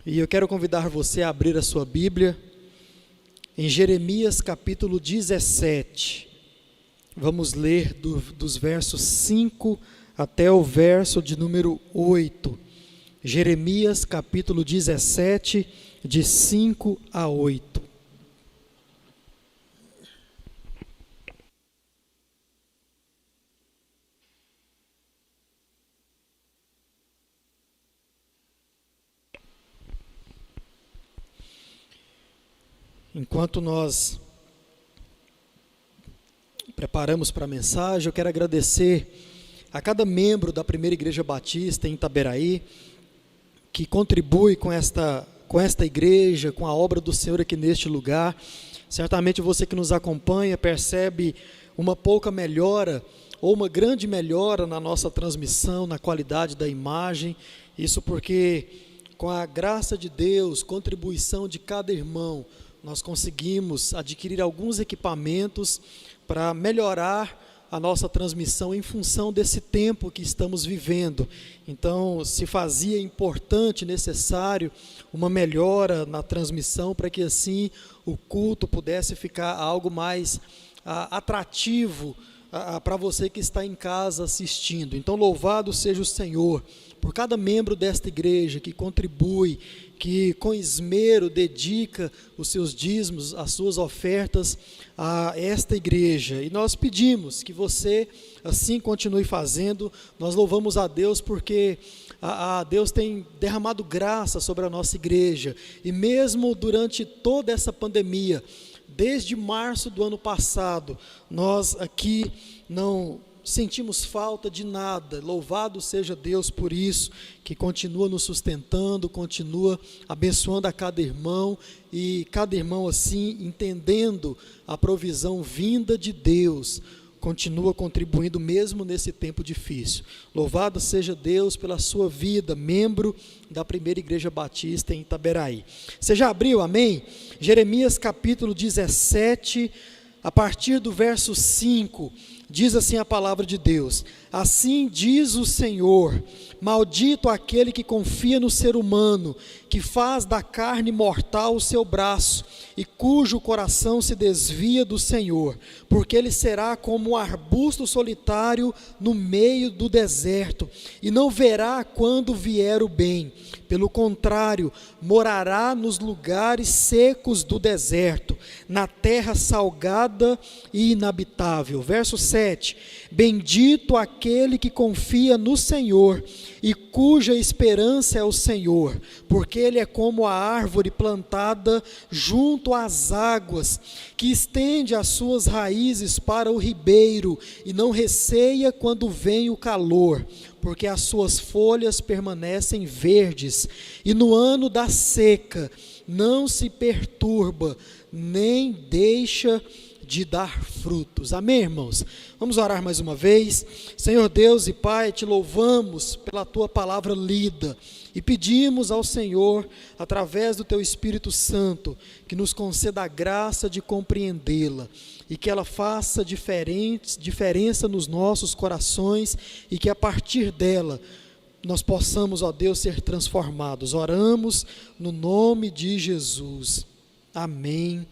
E eu quero convidar você a abrir a sua Bíblia em Jeremias capítulo 17. Vamos ler dos versos 5 até o verso de número 8. Jeremias capítulo 17, de 5 a 8. Enquanto nós preparamos para a mensagem, eu quero agradecer a cada membro da Primeira Igreja Batista em Itaberaí, que contribui com esta igreja, com a obra do Senhor aqui neste lugar. Certamente você que nos acompanha percebe uma pouca melhora, ou uma grande melhora na nossa transmissão, na qualidade da imagem. Isso porque, com a graça de Deus, contribuição de cada irmão, nós conseguimos adquirir alguns equipamentos para melhorar a nossa transmissão em função desse tempo que estamos vivendo. Então, se fazia importante, necessário, uma melhora na transmissão para que assim o culto pudesse ficar algo mais atrativo para você que está em casa assistindo. Então, louvado seja o Senhor por cada membro desta igreja que contribui, que com esmero dedica os seus dízimos, as suas ofertas a esta igreja. E nós pedimos que você assim continue fazendo. Nós louvamos a Deus porque Deus tem derramado graça sobre a nossa igreja. E mesmo durante toda essa pandemia, desde março do ano passado, nós aqui não sentimos falta de nada. Louvado seja Deus por isso, que continua nos sustentando, continua abençoando a cada irmão, e cada irmão assim, entendendo a provisão vinda de Deus, continua contribuindo mesmo nesse tempo difícil. Louvado seja Deus pela sua vida, membro da Primeira Igreja Batista em Itaberaí. Você já abriu, amém? Jeremias capítulo 17, a partir do verso 5, diz assim a palavra de Deus: assim diz o Senhor, maldito aquele que confia no ser humano, que faz da carne mortal o seu braço, e cujo coração se desvia do Senhor, porque ele será como um arbusto solitário no meio do deserto, e não verá quando vier o bem. Pelo contrário, morará nos lugares secos do deserto, na terra salgada e inabitável. Verso 7, bendito aquele que confia no Senhor, e cuja esperança é o Senhor, porque ele é como a árvore plantada junto às águas, que estende as suas raízes para o ribeiro, e não receia quando vem o calor, porque as suas folhas permanecem verdes, e no ano da seca não se perturba, nem deixa de dar frutos. Amém, irmãos? Vamos orar mais uma vez. Senhor Deus e Pai, te louvamos pela tua palavra lida, e pedimos ao Senhor, através do teu Espírito Santo, que nos conceda a graça de compreendê-la, e que ela faça diferença nos nossos corações, e que a partir dela nós possamos, ó Deus, ser transformados. Oramos no nome de Jesus. Amém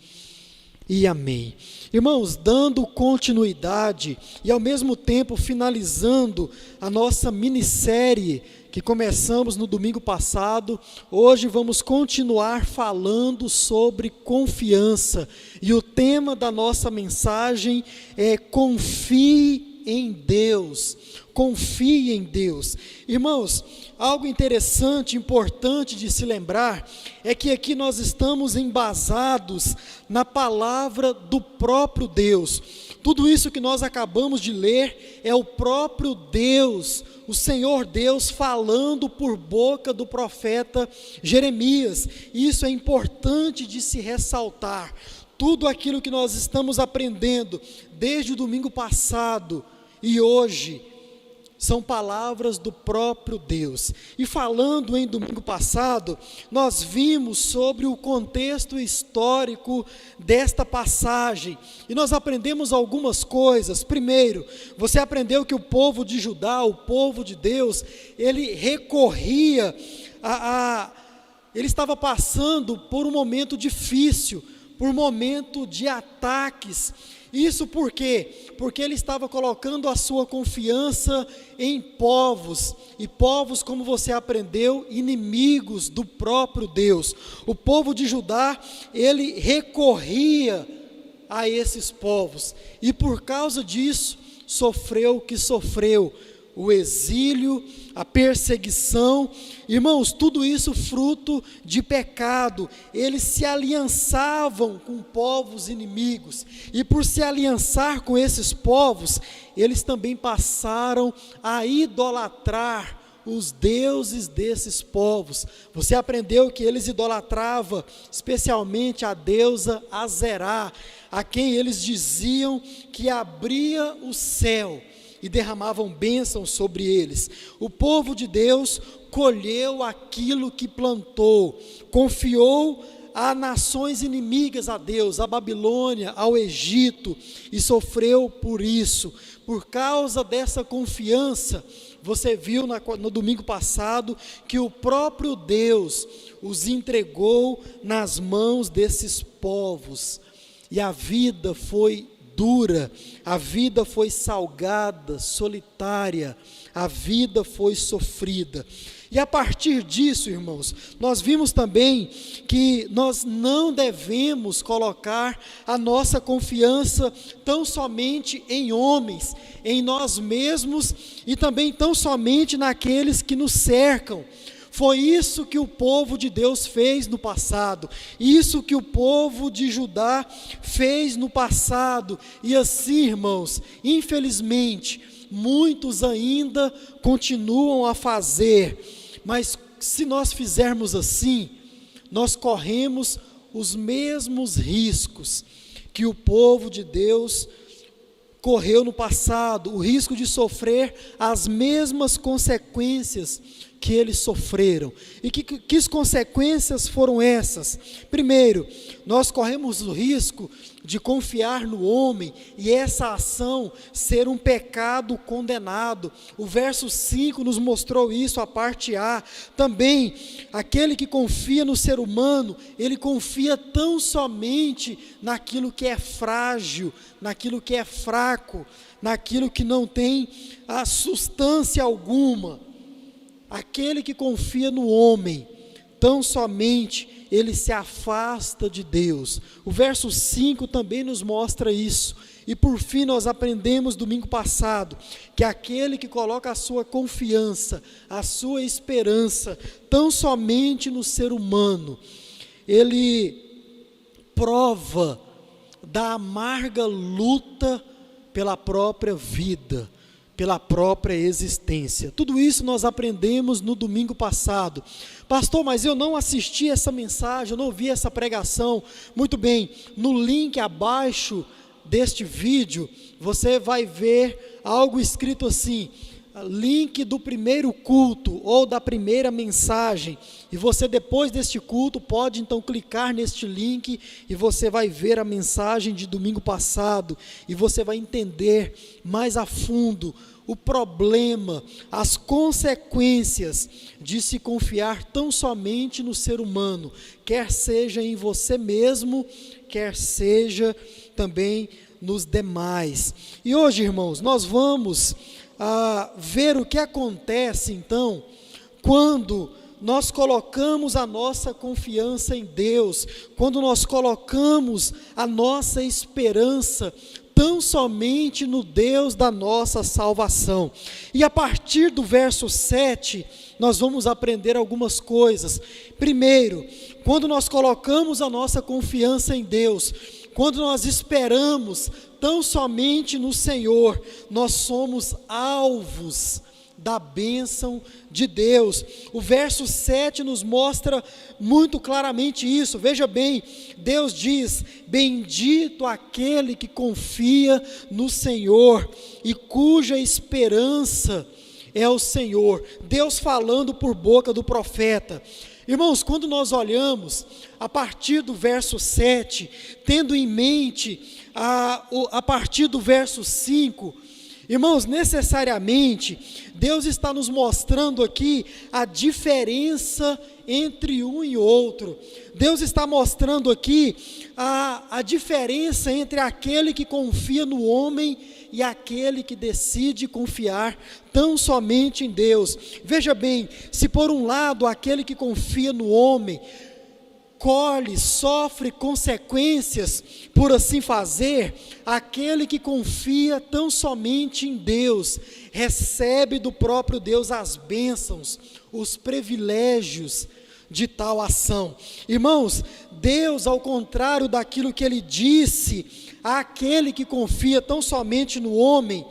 e amém. Irmãos, dando continuidade e ao mesmo tempo finalizando a nossa minissérie que começamos no domingo passado, hoje vamos continuar falando sobre confiança, e o tema da nossa mensagem é confie em Deus. Confie em Deus. Irmãos, algo interessante, importante de se lembrar, é que aqui nós estamos embasados na palavra do próprio Deus. Tudo isso que nós acabamos de ler é o próprio Deus, o Senhor Deus falando por boca do profeta Jeremias. Isso é importante de se ressaltar. Tudo aquilo que nós estamos aprendendo desde o domingo passado e hoje são palavras do próprio Deus. E falando em domingo passado, nós vimos sobre o contexto histórico desta passagem, e nós aprendemos algumas coisas. Primeiro, você aprendeu que o povo de Judá, o povo de Deus, ele recorria ele estava passando por um momento difícil, por um momento de ataques. Isso por quê? Porque ele estava colocando a sua confiança em povos, e povos, como você aprendeu, inimigos do próprio Deus. O povo de Judá, ele recorria a esses povos, e por causa disso, sofreu o que sofreu, o exílio, a perseguição. Irmãos, tudo isso fruto de pecado. Eles se aliançavam com povos inimigos, e por se aliançar com esses povos, eles também passaram a idolatrar os deuses desses povos. Você aprendeu que eles idolatravam especialmente a deusa Azerá, a quem eles diziam que abria o céu e derramavam bênçãos sobre eles. O povo de Deus colheu aquilo que plantou, confiou a nações inimigas a Deus, a Babilônia, ao Egito, e sofreu por isso. Por causa dessa confiança, você viu no domingo passado que o próprio Deus os entregou nas mãos desses povos, e a vida foi dura, a vida foi salgada, solitária, a vida foi sofrida. E a partir disso, irmãos, nós vimos também que nós não devemos colocar a nossa confiança tão somente em homens, em nós mesmos, e também tão somente naqueles que nos cercam. Foi isso que o povo de Deus fez no passado, isso que o povo de Judá fez no passado, e assim, irmãos, infelizmente, muitos ainda continuam a fazer. Mas se nós fizermos assim, nós corremos os mesmos riscos que o povo de Deus correu no passado, o risco de sofrer as mesmas consequências que eles sofreram. E que consequências foram essas? Primeiro, nós corremos o risco de confiar no homem, e essa ação ser um pecado condenado. O verso 5 nos mostrou isso, a parte A. Também, aquele que confia no ser humano, ele confia tão somente naquilo que é frágil, naquilo que é fraco, naquilo que não tem a substância alguma. Aquele que confia no homem, tão somente ele se afasta de Deus. O verso 5 também nos mostra isso. E por fim nós aprendemos domingo passado, que aquele que coloca a sua confiança, a sua esperança, tão somente no ser humano, ele prova da amarga luta pela própria vida, pela própria existência. Tudo isso nós aprendemos no domingo passado. Pastor, mas eu não assisti essa mensagem, eu não vi essa pregação. Muito bem, no link abaixo deste vídeo, você vai ver algo escrito assim, link do primeiro culto, ou da primeira mensagem, e você depois deste culto, pode então clicar neste link, e você vai ver a mensagem de domingo passado, e você vai entender mais a fundo o problema, as consequências de se confiar tão somente no ser humano, quer seja em você mesmo, quer seja também nos demais. E hoje, irmãos, nós vamos ver o que acontece então, quando nós colocamos a nossa confiança em Deus, quando nós colocamos a nossa esperança tão somente no Deus da nossa salvação. E a partir do verso 7, nós vamos aprender algumas coisas. Primeiro, quando nós colocamos a nossa confiança em Deus, quando nós esperamos tão somente no Senhor, nós somos alvos da bênção de Deus. O verso 7 nos mostra muito claramente isso. Veja bem, Deus diz: bendito aquele que confia no Senhor e cuja esperança é o Senhor. Deus falando por boca do profeta. Irmãos, quando nós olhamos a partir do verso 7, tendo em mente a partir do verso 5, Irmãos, necessariamente, Deus está nos mostrando aqui a diferença entre um e outro. Deus está mostrando aqui a diferença entre aquele que confia no homem e aquele que decide confiar tão somente em Deus. Veja bem, se por um lado aquele que confia no homem sofre consequências por assim fazer, aquele que confia tão somente em Deus, recebe do próprio Deus as bênçãos, os privilégios de tal ação. Irmãos, Deus, ao contrário daquilo que Ele disse, àquele que confia tão somente no homem,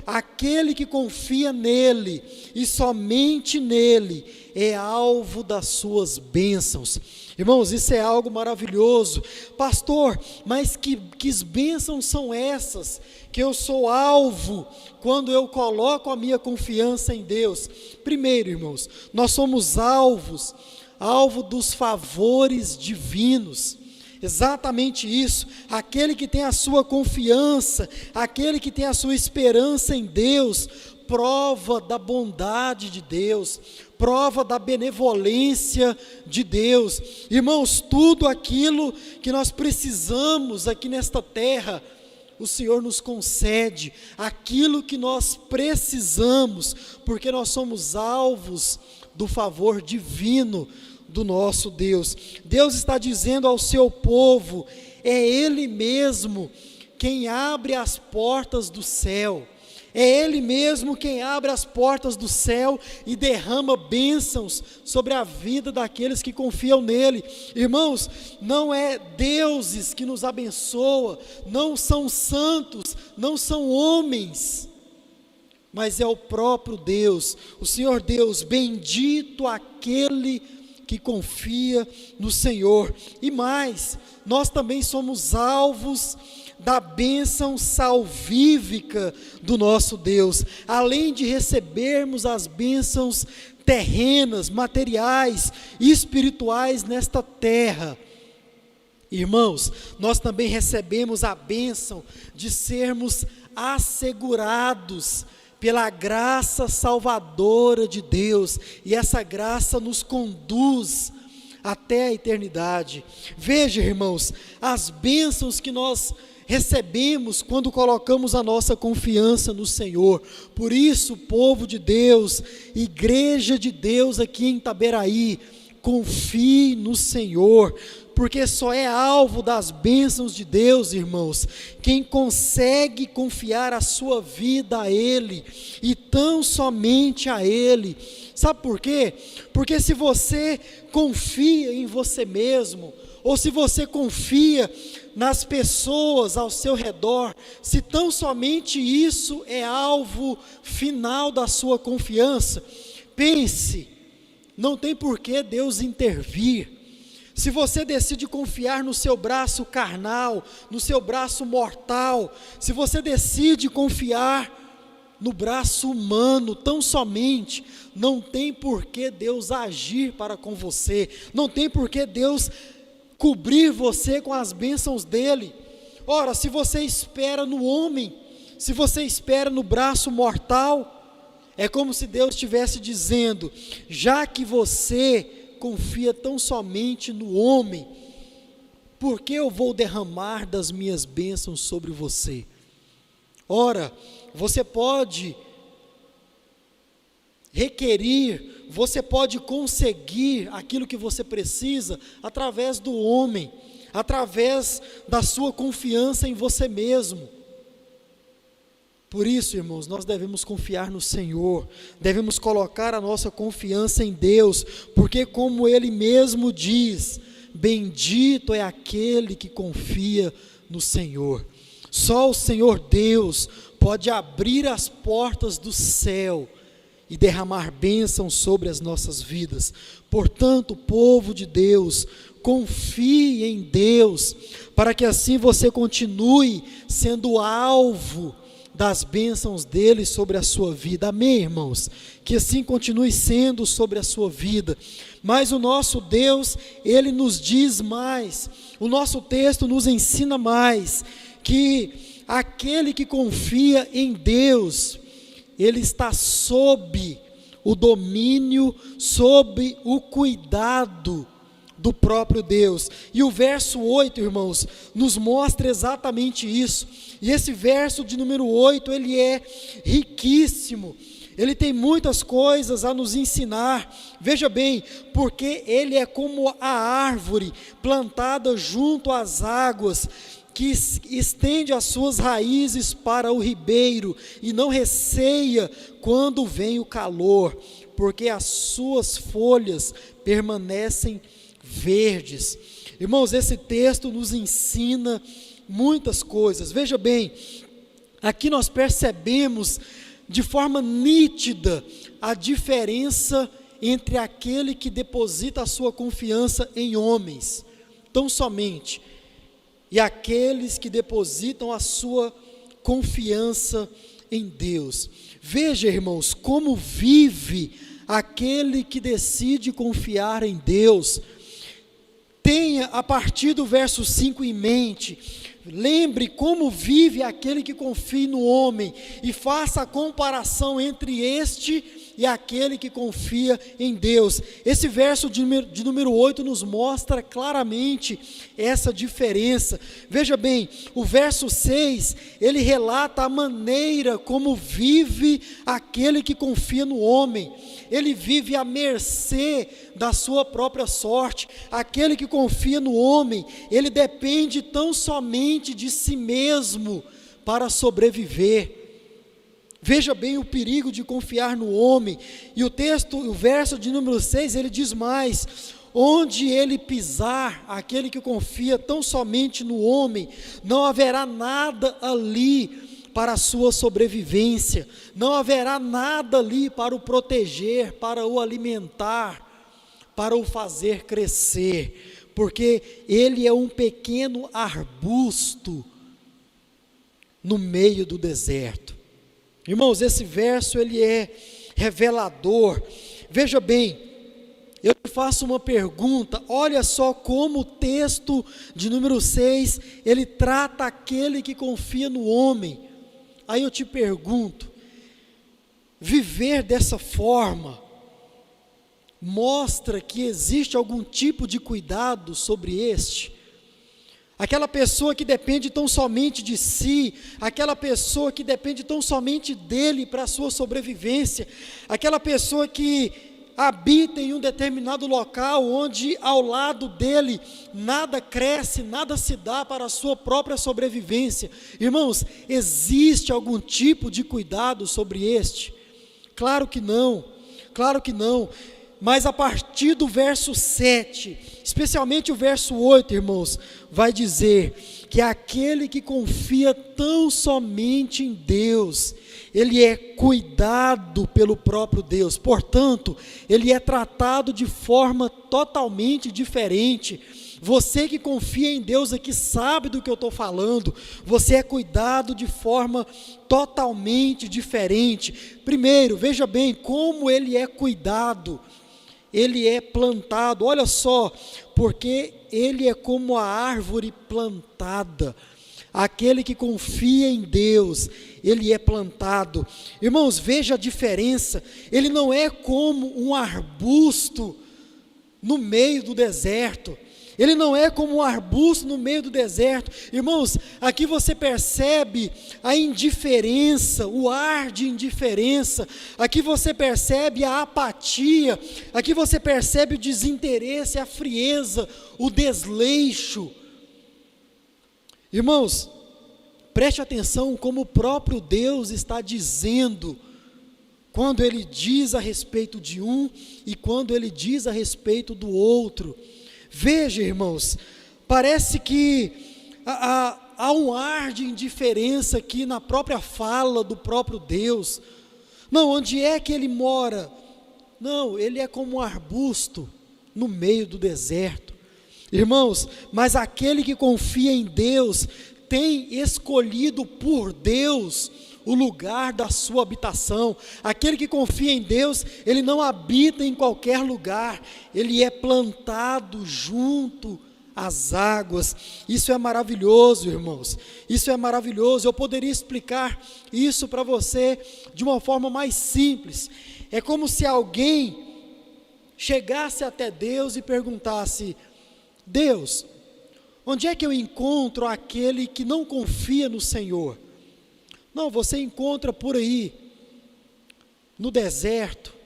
aquele que confia nele e somente nele é alvo das suas bênçãos. Irmãos, isso é algo maravilhoso. Pastor, mas que bênçãos são essas que eu sou alvo quando eu coloco a minha confiança em Deus? Primeiro, irmãos, nós somos alvo dos favores divinos. Exatamente isso. Aquele que tem a sua confiança, aquele que tem a sua esperança em Deus, prova da bondade de Deus, prova da benevolência de Deus. Irmãos, tudo aquilo que nós precisamos aqui nesta terra, o Senhor nos concede, aquilo que nós precisamos, porque nós somos alvos do favor divino do nosso Deus. Deus está dizendo ao seu povo, é Ele mesmo quem abre as portas do céu, é Ele mesmo quem abre as portas do céu e derrama bênçãos sobre a vida daqueles que confiam nele. Irmãos, não é deuses que nos abençoa, não são santos, não são homens, mas é o próprio Deus, o Senhor Deus. Bendito aquele que confia no Senhor. E mais, nós também somos alvos da bênção salvífica do nosso Deus. Além de recebermos as bênçãos terrenas, materiais e espirituais nesta terra, irmãos, nós também recebemos a bênção de sermos assegurados pela graça salvadora de Deus, e essa graça nos conduz até a eternidade. Veja, irmãos, as bênçãos que nós recebemos quando colocamos a nossa confiança no Senhor. Por isso, povo de Deus, igreja de Deus aqui em Itaberaí, confie no Senhor, porque só é alvo das bênçãos de Deus, irmãos, quem consegue confiar a sua vida a Ele, e tão somente a Ele. Sabe por quê? Porque se você confia em você mesmo, ou se você confia nas pessoas ao seu redor, se tão somente isso é alvo final da sua confiança, pense, não tem por que Deus intervir. Se você decide confiar no seu braço carnal, no seu braço mortal, se você decide confiar no braço humano tão somente, não tem por que Deus agir para com você, não tem por que Deus cobrir você com as bênçãos dele. Ora, se você espera no homem, se você espera no braço mortal, é como se Deus estivesse dizendo, já que você confia tão somente no homem, por que eu vou derramar das minhas bênçãos sobre você? Ora, você pode requerir, você pode conseguir aquilo que você precisa através do homem, através da sua confiança em você mesmo. Por isso, irmãos, nós devemos confiar no Senhor, devemos colocar a nossa confiança em Deus, porque como Ele mesmo diz, bendito é aquele que confia no Senhor. Só o Senhor Deus pode abrir as portas do céu e derramar bênçãos sobre as nossas vidas. Portanto, povo de Deus, confie em Deus, para que assim você continue sendo alvo das bênçãos dele sobre a sua vida. Amém, irmãos? Que assim continue sendo sobre a sua vida. Mas o nosso Deus, Ele nos diz mais, o nosso texto nos ensina mais, que aquele que confia em Deus, ele está sob o domínio, sob o cuidado do próprio Deus. E o verso 8, irmãos, nos mostra exatamente isso. E esse verso de número 8, ele é riquíssimo. Ele tem muitas coisas a nos ensinar. Veja bem, porque ele é como a árvore plantada junto às águas, que estende as suas raízes para o ribeiro e não receia quando vem o calor, porque as suas folhas permanecem verdes. Irmãos, esse texto nos ensina muitas coisas. Veja bem, aqui nós percebemos de forma nítida a diferença entre aquele que deposita a sua confiança em homens, tão somente, e aqueles que depositam a sua confiança em Deus. Veja, irmãos, como vive aquele que decide confiar em Deus. Tenha a partir do verso 5 em mente, lembre como vive aquele que confia no homem e faça a comparação entre este e aquele que confia em Deus. Esse verso de número 8 nos mostra claramente essa diferença. Veja bem, o verso 6, ele relata a maneira como vive aquele que confia no homem. Ele vive à mercê da sua própria sorte. Aquele que confia no homem, ele depende tão somente de si mesmo para sobreviver. Veja bem o perigo de confiar no homem. E o verso de número 6, ele diz mais: onde ele pisar, aquele que confia tão somente no homem, não haverá nada ali para a sua sobrevivência, não haverá nada ali para o proteger, para o alimentar, para o fazer crescer, porque ele é um pequeno arbusto no meio do deserto. Irmãos, esse verso ele é revelador. Veja bem, eu faço uma pergunta, olha só como o texto de número 6, ele trata aquele que confia no homem. Aí eu te pergunto, viver dessa forma mostra que existe algum tipo de cuidado sobre este? Aquela pessoa que depende tão somente de si, aquela pessoa que depende tão somente dele para a sua sobrevivência, aquela pessoa que habita em um determinado local onde ao lado dele nada cresce, nada se dá para a sua própria sobrevivência. Irmãos, existe algum tipo de cuidado sobre este? Claro que não, claro que não. Mas a partir do verso 7, especialmente o verso 8, irmãos, vai dizer que aquele que confia tão somente em Deus, ele é cuidado pelo próprio Deus. Portanto, ele é tratado de forma totalmente diferente. Você que confia em Deus aqui sabe do que eu estou falando. Você é cuidado de forma totalmente diferente. Primeiro, veja bem como ele é cuidado. Ele é plantado, olha só, porque ele é como a árvore plantada. Aquele que confia em Deus, ele é plantado. Irmãos, veja a diferença. Ele não é como um arbusto no meio do deserto. Ele não é como um arbusto no meio do deserto. Irmãos, aqui você percebe a indiferença, o ar de indiferença. Aqui você percebe a apatia. Aqui você percebe o desinteresse, a frieza, o desleixo. Irmãos, preste atenção como o próprio Deus está dizendo, quando Ele diz a respeito de um e quando Ele diz a respeito do outro. Veja, irmãos, parece que há um ar de indiferença aqui na própria fala do próprio Deus. Não, onde é que Ele mora? Não, Ele é como um arbusto no meio do deserto. Irmãos, mas aquele que confia em Deus, tem escolhido por Deus o lugar da sua habitação. Aquele que confia em Deus, ele não habita em qualquer lugar, ele é plantado junto às águas. Isso é maravilhoso, irmãos. Isso é maravilhoso. Eu poderia explicar isso para você de uma forma mais simples. É como se alguém chegasse até Deus e perguntasse: Deus, onde é que eu encontro aquele que não confia no Senhor? Não, você encontra por aí, no deserto.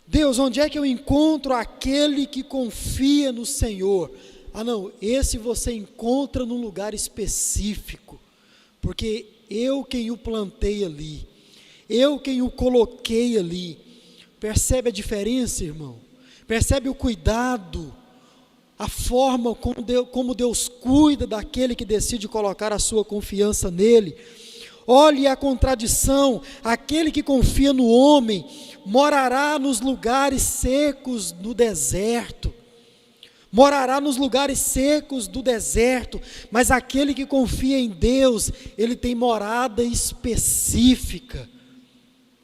Deus, onde é que eu encontro aquele que confia no Senhor? Ah não, esse você encontra num lugar específico, porque eu quem o plantei ali, eu quem o coloquei ali. Percebe a diferença, irmão? Percebe o cuidado, a forma como Deus cuida daquele que decide colocar a sua confiança nele? Olhe a contradição: aquele que confia no homem morará nos lugares secos do deserto. Morará nos lugares secos do deserto, mas aquele que confia em Deus, ele tem morada específica.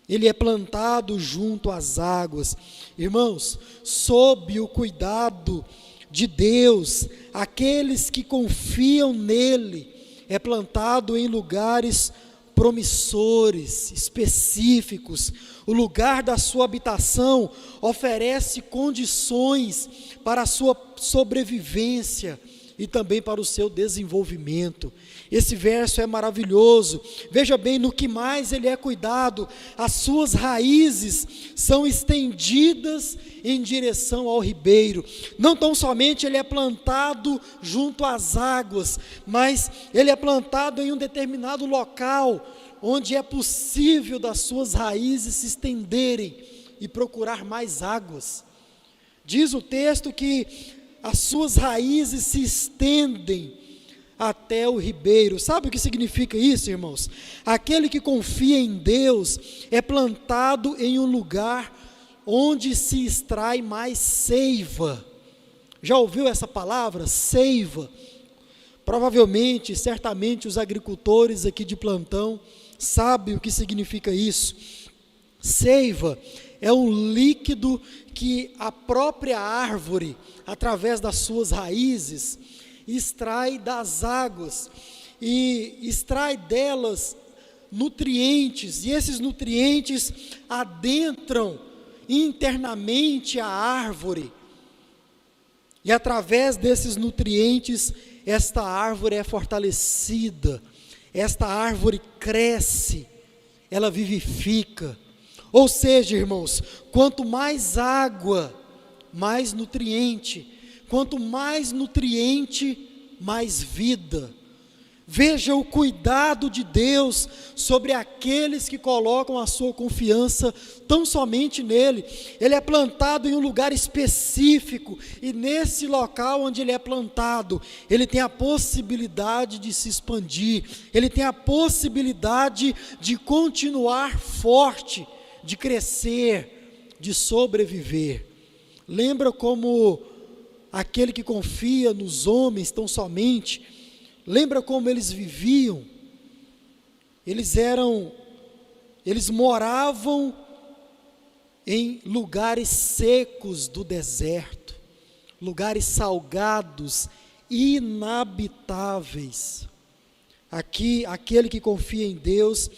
Ele é plantado junto às águas. Irmãos, sob o cuidado de Deus, aqueles que confiam nele, é plantado em lugares promissores, específicos. O lugar da sua habitação oferece condições para a sua sobrevivência e também para o seu desenvolvimento. Esse verso é maravilhoso. Veja bem no que mais ele é cuidado: as suas raízes são estendidas em direção ao ribeiro. Não tão somente ele é plantado junto às águas, mas ele é plantado em um determinado local, onde é possível das suas raízes se estenderem e procurar mais águas. Diz o texto que as suas raízes se estendem até o ribeiro. Sabe o que significa isso, irmãos? Aquele que confia em Deus é plantado em um lugar onde se extrai mais seiva. Já ouviu essa palavra, seiva? Provavelmente, certamente os agricultores aqui de plantão sabem o que significa isso. Seiva é um líquido que a própria árvore, através das suas raízes, extrai das águas e extrai delas nutrientes, e esses nutrientes adentram internamente a árvore, e através desses nutrientes esta árvore é fortalecida, esta árvore cresce, ela vivifica. Ou seja, irmãos, quanto mais água, mais nutriente. Quanto mais nutriente, mais vida. Veja o cuidado de Deus sobre aqueles que colocam a sua confiança tão somente nele. Ele é plantado em um lugar específico, e nesse local onde ele é plantado, ele tem a possibilidade de se expandir, ele tem a possibilidade de continuar forte, de crescer, de sobreviver. Lembra como aquele que confia nos homens tão somente, lembra como eles viviam? Eles moravam em lugares secos do deserto, lugares salgados, inabitáveis. Aqui, aquele que confia em Deus,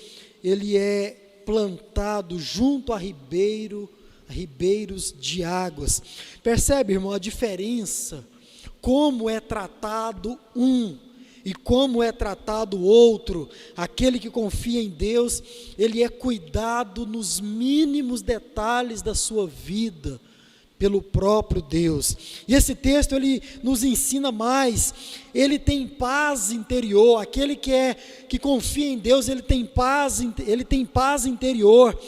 ele é plantado junto a ribeiros de águas. Percebe, irmão, a diferença? Como é tratado um e como é tratado o outro. Aquele que confia em Deus, ele é cuidado nos mínimos detalhes da sua vida pelo próprio Deus. E esse texto ele nos ensina mais. Ele tem paz interior. Aquele que confia em Deus, ele tem paz interior.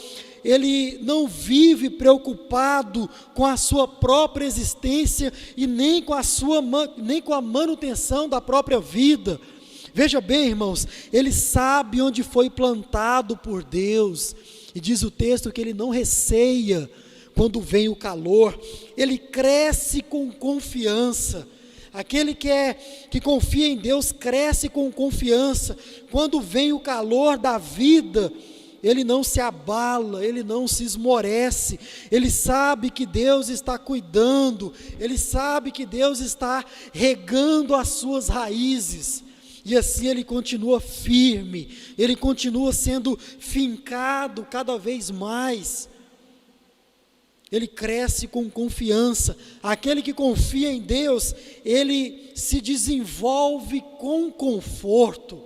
Ele não vive preocupado com a sua própria existência e nem com a manutenção da própria vida. Veja bem, irmãos, ele sabe onde foi plantado por Deus, e diz o texto que ele não receia quando vem o calor, ele cresce com confiança. Aquele que confia em Deus cresce com confiança. Quando vem o calor da vida, ele não se abala, ele não se esmorece, ele sabe que Deus está cuidando, ele sabe que Deus está regando as suas raízes, e assim ele continua firme, ele continua sendo fincado cada vez mais, ele cresce com confiança. Aquele que confia em Deus, ele se desenvolve com conforto.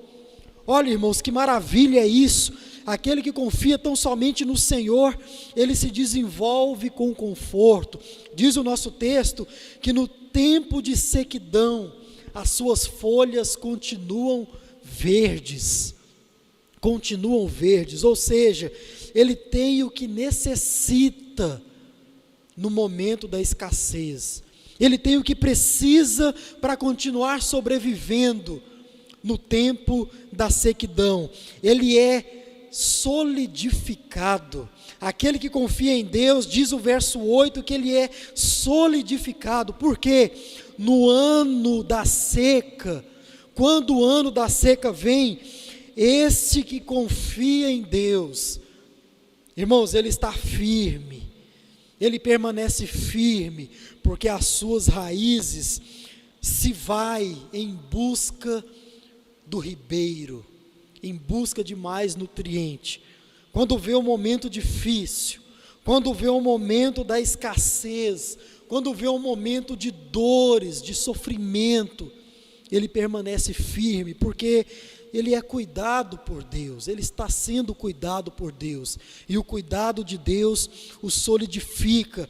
Olha, irmãos, que maravilha é isso. Aquele que confia tão somente no Senhor, ele se desenvolve com conforto. Diz o nosso texto que no tempo de sequidão, as suas folhas continuam verdes. Continuam verdes, ou seja, ele tem o que necessita no momento da escassez. Ele tem o que precisa para continuar sobrevivendo no tempo da sequidão. Ele é solidificado. Aquele que confia em Deus, diz o verso 8, que ele é solidificado. Por quê? No ano da seca, quando o ano da seca vem, esse que confia em Deus, irmãos, ele está firme, ele permanece firme, porque as suas raízes se vai em busca do ribeiro, em busca de mais nutriente. Quando vê um momento difícil, quando vê um momento da escassez, quando vê um momento de dores, de sofrimento, ele permanece firme, porque ele é cuidado por Deus, ele está sendo cuidado por Deus, e o cuidado de Deus o solidifica.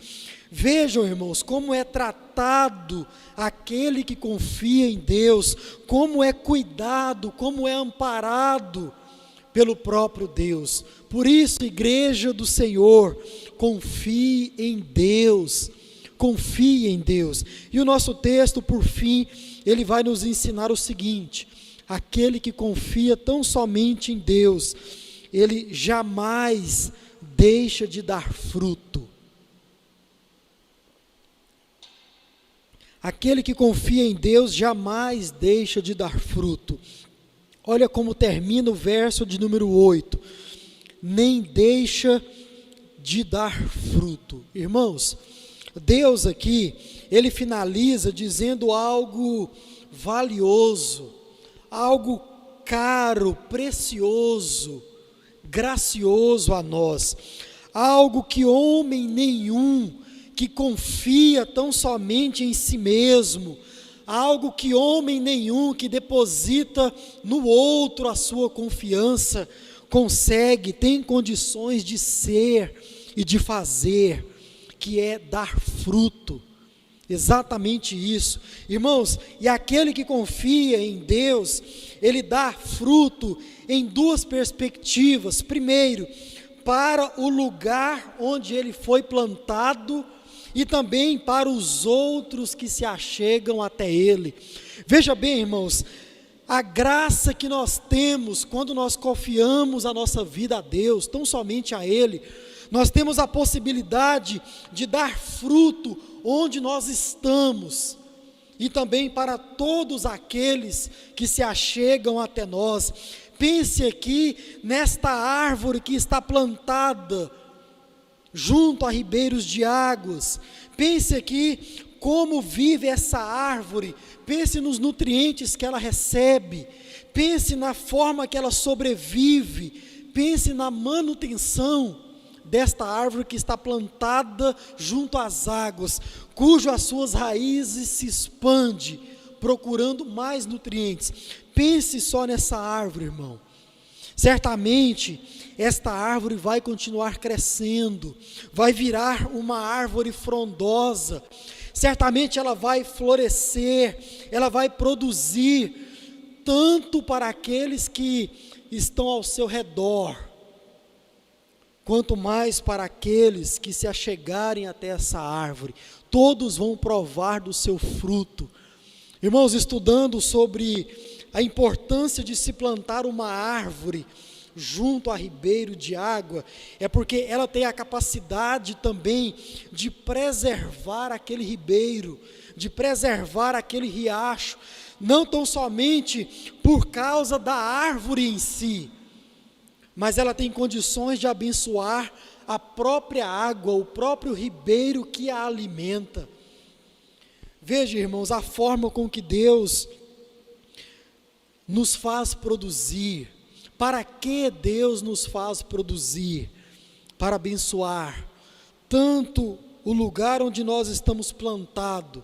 Vejam, irmãos, como é tratado aquele que confia em Deus, como é cuidado, como é amparado pelo próprio Deus. Por isso, igreja do Senhor, confie em Deus, confie em Deus. E o nosso texto, por fim, ele vai nos ensinar o seguinte: aquele que confia tão somente em Deus, ele jamais deixa de dar fruto. Aquele que confia em Deus jamais deixa de dar fruto. Olha como termina o verso de número 8. Nem deixa de dar fruto. Irmãos, Deus aqui, ele finaliza dizendo algo valioso, algo caro, precioso, gracioso a nós, algo que homem nenhum que confia tão somente em si mesmo, algo que homem nenhum que deposita no outro a sua confiança, consegue, tem condições de ser e de fazer, que é dar fruto. Exatamente isso, irmãos. E aquele que confia em Deus, ele dá fruto em duas perspectivas. Primeiro, para o lugar onde ele foi plantado, e também para os outros que se achegam até ele. Veja bem, irmãos, a graça que nós temos quando nós confiamos a nossa vida a Deus, tão somente a Ele, nós temos a possibilidade de dar fruto onde nós estamos, e também para todos aqueles que se achegam até nós. Pense aqui nesta árvore que está plantada junto a ribeiros de águas. Pense aqui como vive essa árvore, pense nos nutrientes que ela recebe, pense na forma que ela sobrevive, pense na manutenção desta árvore que está plantada junto às águas, cujo as suas raízes se expande, procurando mais nutrientes. Pense só nessa árvore, irmão. Certamente, esta árvore vai continuar crescendo, vai virar uma árvore frondosa, certamente ela vai florescer, ela vai produzir, tanto para aqueles que estão ao seu redor, quanto mais para aqueles que se achegarem até essa árvore. Todos vão provar do seu fruto. Irmãos, estudando sobre a importância de se plantar uma árvore junto a ribeiro de água, é porque ela tem a capacidade também de preservar aquele ribeiro, de preservar aquele riacho, não tão somente por causa da árvore em si, mas ela tem condições de abençoar a própria água, o próprio ribeiro que a alimenta. Veja, irmãos, a forma com que Deus nos faz produzir. Para que Deus nos faz produzir? Para abençoar tanto o lugar onde nós estamos plantados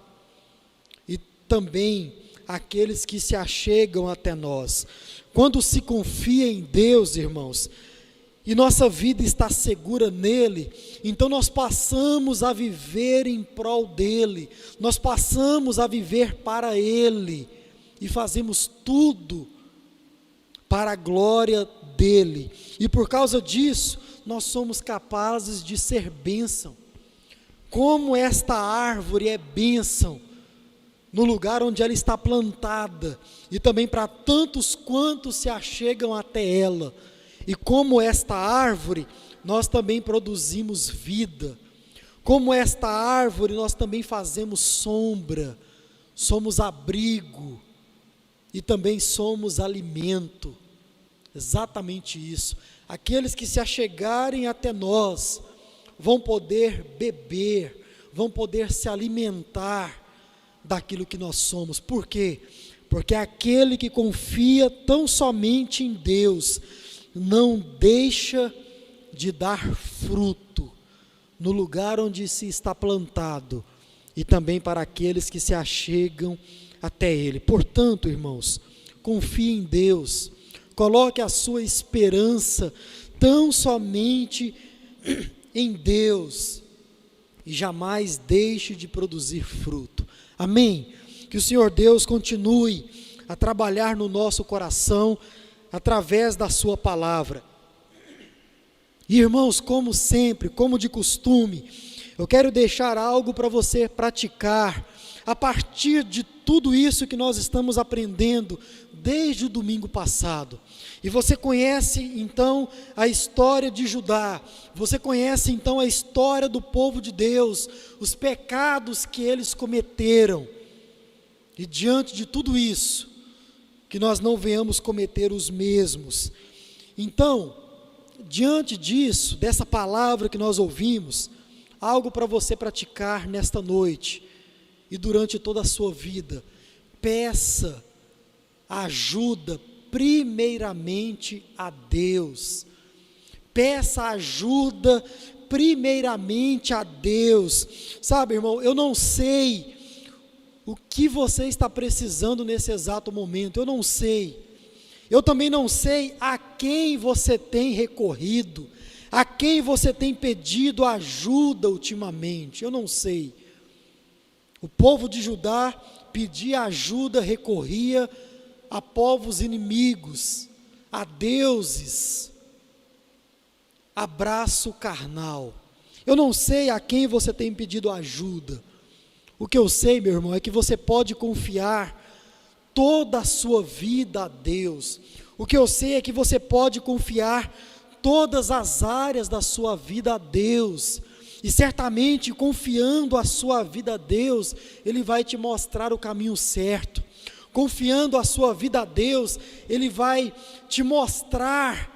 e também aqueles que se achegam até nós. Quando se confia em Deus, irmãos, e nossa vida está segura nele, então nós passamos a viver em prol dele, nós passamos a viver para ele, e fazemos tudo para a glória dele, e por causa disso, nós somos capazes de ser bênção. Como esta árvore é bênção, no lugar onde ela está plantada, e também para tantos quantos se achegam até ela. E como esta árvore, nós também produzimos vida. Como esta árvore, nós também fazemos sombra, somos abrigo e também somos alimento. Exatamente isso. Aqueles que se achegarem até nós vão poder beber, vão poder se alimentar daquilo que nós somos. Por quê? Porque aquele que confia tão somente em Deus não deixa de dar fruto no lugar onde se está plantado, e também para aqueles que se achegam até Ele. Portanto, irmãos, confie em Deus, coloque a sua esperança tão somente em Deus, e jamais deixe de produzir fruto. Amém? Que o Senhor Deus continue a trabalhar no nosso coração, através da sua palavra. Irmãos, como sempre, como de costume, eu quero deixar algo para você praticar, a partir de tudo isso que nós estamos aprendendo, desde o domingo passado. E você conhece então a história de Judá, você conhece então a história do povo de Deus, os pecados que eles cometeram, e diante de tudo isso, que nós não venhamos cometer os mesmos. Então, diante disso, dessa palavra que nós ouvimos, algo para você praticar nesta noite e durante toda a sua vida. Peça ajuda primeiramente a Deus. Peça ajuda primeiramente a Deus. Sabe, irmão, eu não sei o que você está precisando nesse exato momento, eu não sei. Eu também não sei a quem você tem recorrido, a quem você tem pedido ajuda ultimamente, eu não sei. O povo de Judá pedia ajuda, recorria a povos inimigos, a deuses, a braço carnal. Eu não sei a quem você tem pedido ajuda. O que eu sei, meu irmão, é que você pode confiar toda a sua vida a Deus. O que eu sei é que você pode confiar todas as áreas da sua vida a Deus. E certamente, confiando a sua vida a Deus, Ele vai te mostrar o caminho certo. Confiando a sua vida a Deus, Ele vai te mostrar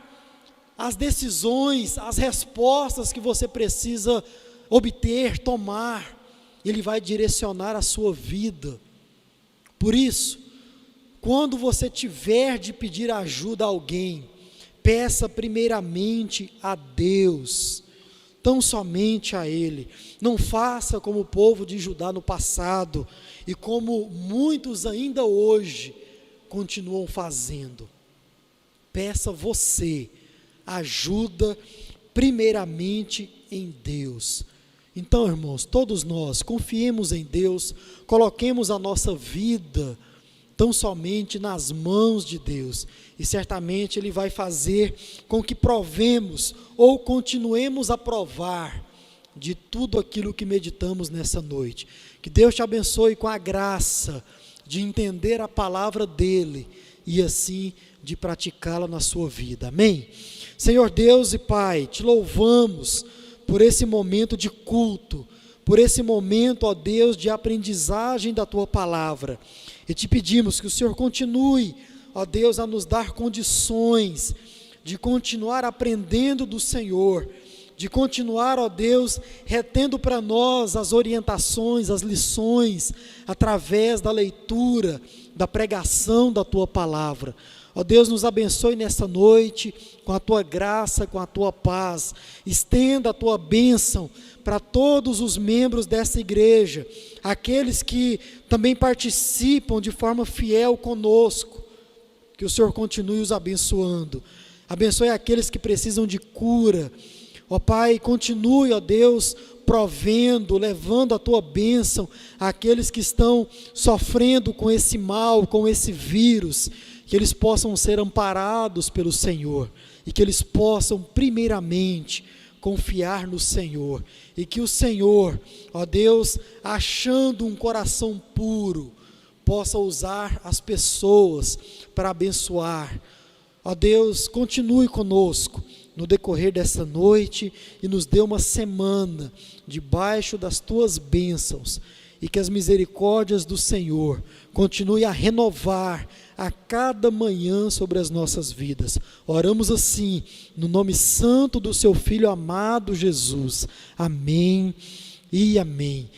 as decisões, as respostas que você precisa obter, tomar. Ele vai direcionar a sua vida. Por isso, quando você tiver de pedir ajuda a alguém, peça primeiramente a Deus, tão somente a Ele. Não faça como o povo de Judá no passado, e como muitos ainda hoje continuam fazendo. Peça você ajuda primeiramente em Deus. Então, irmãos, todos nós confiemos em Deus, coloquemos a nossa vida tão somente nas mãos de Deus, e certamente Ele vai fazer com que provemos ou continuemos a provar de tudo aquilo que meditamos nessa noite. Que Deus te abençoe com a graça de entender a palavra dEle e assim de praticá-la na sua vida. Amém? Senhor Deus e Pai, te louvamos por esse momento de culto, por esse momento, ó Deus, de aprendizagem da Tua palavra. E te pedimos que o Senhor continue, ó Deus, a nos dar condições de continuar aprendendo do Senhor, de continuar, ó Deus, retendo para nós as orientações, as lições, através da leitura, da pregação da Tua palavra. Ó Deus, nos abençoe nessa noite, com a Tua graça, com a Tua paz. Estenda a Tua bênção para todos os membros dessa igreja, aqueles que também participam de forma fiel conosco. Que o Senhor continue os abençoando. Abençoe aqueles que precisam de cura. Ó Pai, continue, ó Deus, provendo, levando a Tua bênção àqueles que estão sofrendo com esse mal, com esse vírus, que eles possam ser amparados pelo Senhor, e que eles possam, primeiramente, confiar no Senhor, e que o Senhor, ó Deus, achando um coração puro, possa usar as pessoas para abençoar. Ó Deus, continue conosco no decorrer dessa noite e nos dê uma semana debaixo das Tuas bênçãos, e que as misericórdias do Senhor continue a renovar a cada manhã sobre as nossas vidas. Oramos assim, no nome santo do Seu Filho amado Jesus. Amém e amém.